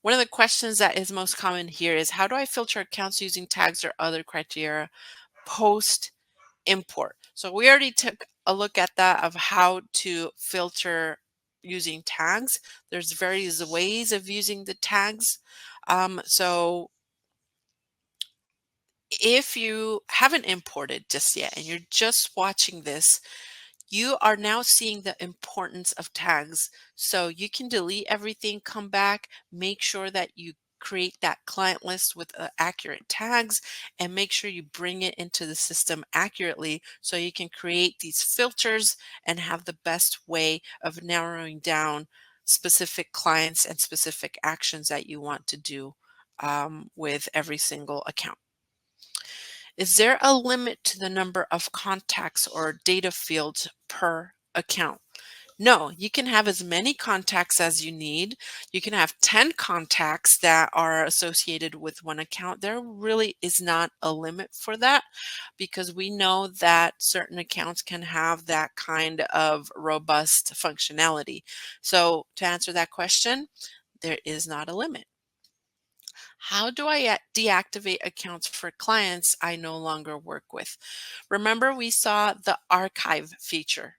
One of the questions that is most common here is, how do I filter accounts using tags or other criteria post import? So we already took a look at that of how to filter using tags. There's various ways of using the tags. So if you haven't imported just yet and you're just watching this, you are now seeing the importance of tags. So you can delete everything, come back, make sure that you create that client list with accurate tags, and make sure you bring it into the system accurately so you can create these filters and have the best way of narrowing down specific clients and specific actions that you want to do with every single account. Is there a limit to the number of contacts or data fields per account? No, you can have as many contacts as you need. You can have 10 contacts that are associated with one account. There really is not a limit for that because we know that certain accounts can have that kind of robust functionality. So to answer that question, there is not a limit. How do I deactivate accounts for clients I no longer work with? Remember, we saw the archive feature.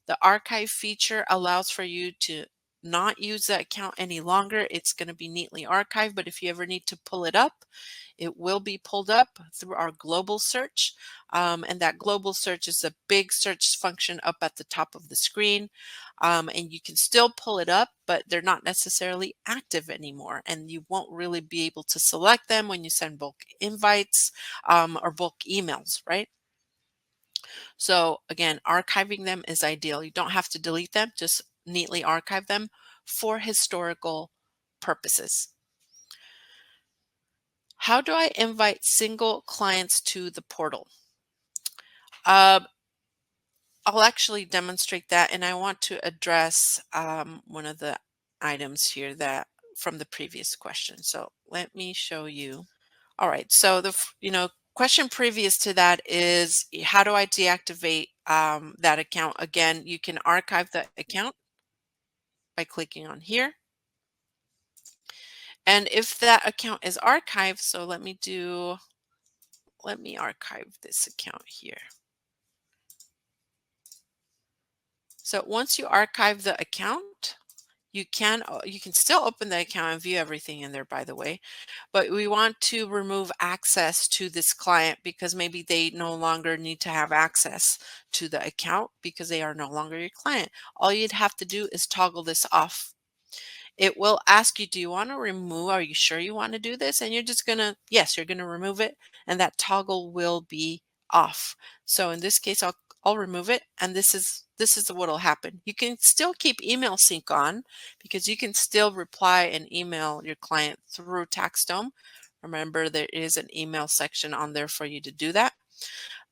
The archive feature allows for you to not use the account any longer. It's going to be neatly archived, but if you ever need to pull it up, it will be pulled up through our global search. And that global search is a big search function up at the top of the screen. And you can still pull it up, but they're not necessarily active anymore. And you won't really be able to select them when you send bulk invites or bulk emails, right? So again, archiving them is ideal. You don't have to delete them, just neatly archive them for historical purposes. How do I invite single clients to the portal? Uh, I'll actually demonstrate that, and I want to address one of the items here that from the previous question. So let me show you. All right, so question previous to that is, how do I deactivate that account? Again, you can archive the account by clicking on here. And if that account is archived, so let me archive this account here. So once you archive the account, you can still open the account and view everything in there, by the way, but we want to remove access to this client because maybe they no longer need to have access to the account because they are no longer your client. All you'd have to do is toggle this off. It will ask you, do you want to remove? Are you sure you want to do this? And you're just gonna, yes, you're gonna remove it, and that toggle will be off. So in this case, I'll remove it, and this is what will happen. You can still keep email sync on because you can still reply and email your client through TaxDome. Remember, there is an email section on there for you to do that,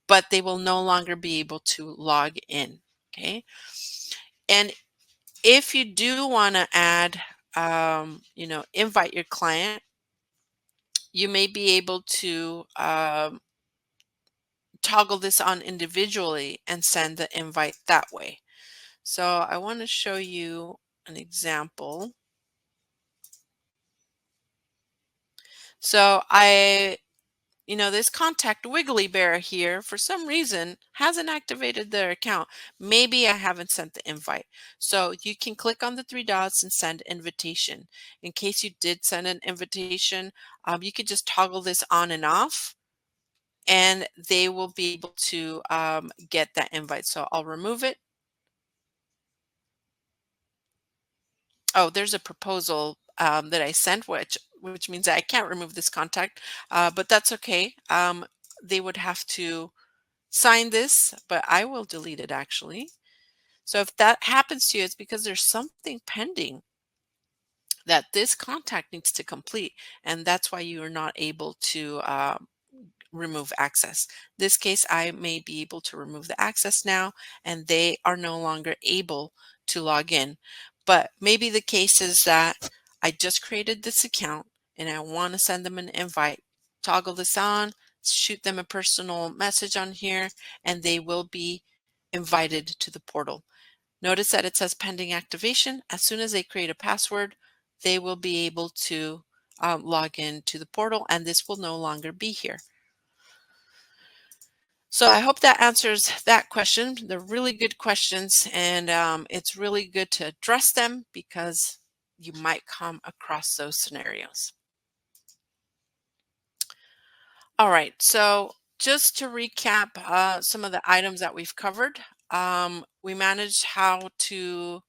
but they will no longer be able to log in. Okay, and if you do want to add, invite your client, you may be able to toggle this on individually and send the invite that way. So I want to show you an example. So this contact Wiggly Bear here, for some reason, hasn't activated their account. Maybe I haven't sent the invite. So you can click on the three dots and send invitation. In case you did send an invitation, you could just toggle this on and off, and they will be able to get that invite. So I'll remove it. Oh, there's a proposal that I sent, which means that I can't remove this contact, but that's okay. They would have to sign this, but I will delete it actually. So if that happens to you, it's because there's something pending that this contact needs to complete, and that's why you are not able to remove access. This case, I may be able to remove the access now, and they are no longer able to log in. But maybe the case is that I just created this account and I want to send them an invite. Toggle this on, shoot them a personal message on here, and they will be invited to the portal. Notice that it says pending activation. As soon as they create a password, they will be able to log into the portal, and this will no longer be here. So I hope that answers that question. They're really good questions, and it's really good to address them because you might come across those scenarios. All right, so just to recap some of the items that we've covered, we managed how to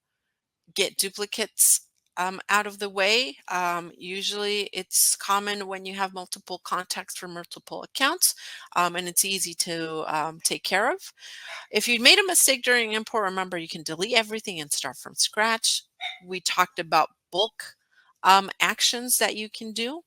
get duplicates out of the way. Usually it's common when you have multiple contacts for multiple accounts, and it's easy to take care of. If you made a mistake during import, remember you can delete everything and start from scratch. We talked about bulk actions that you can do.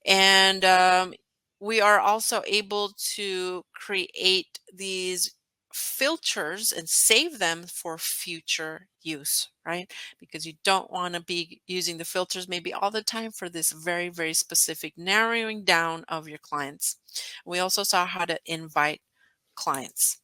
And we are also able to create these filters and save them for future use, right? Because you don't want to be using the filters maybe all the time for this very, very specific narrowing down of your clients. We also saw how to invite clients.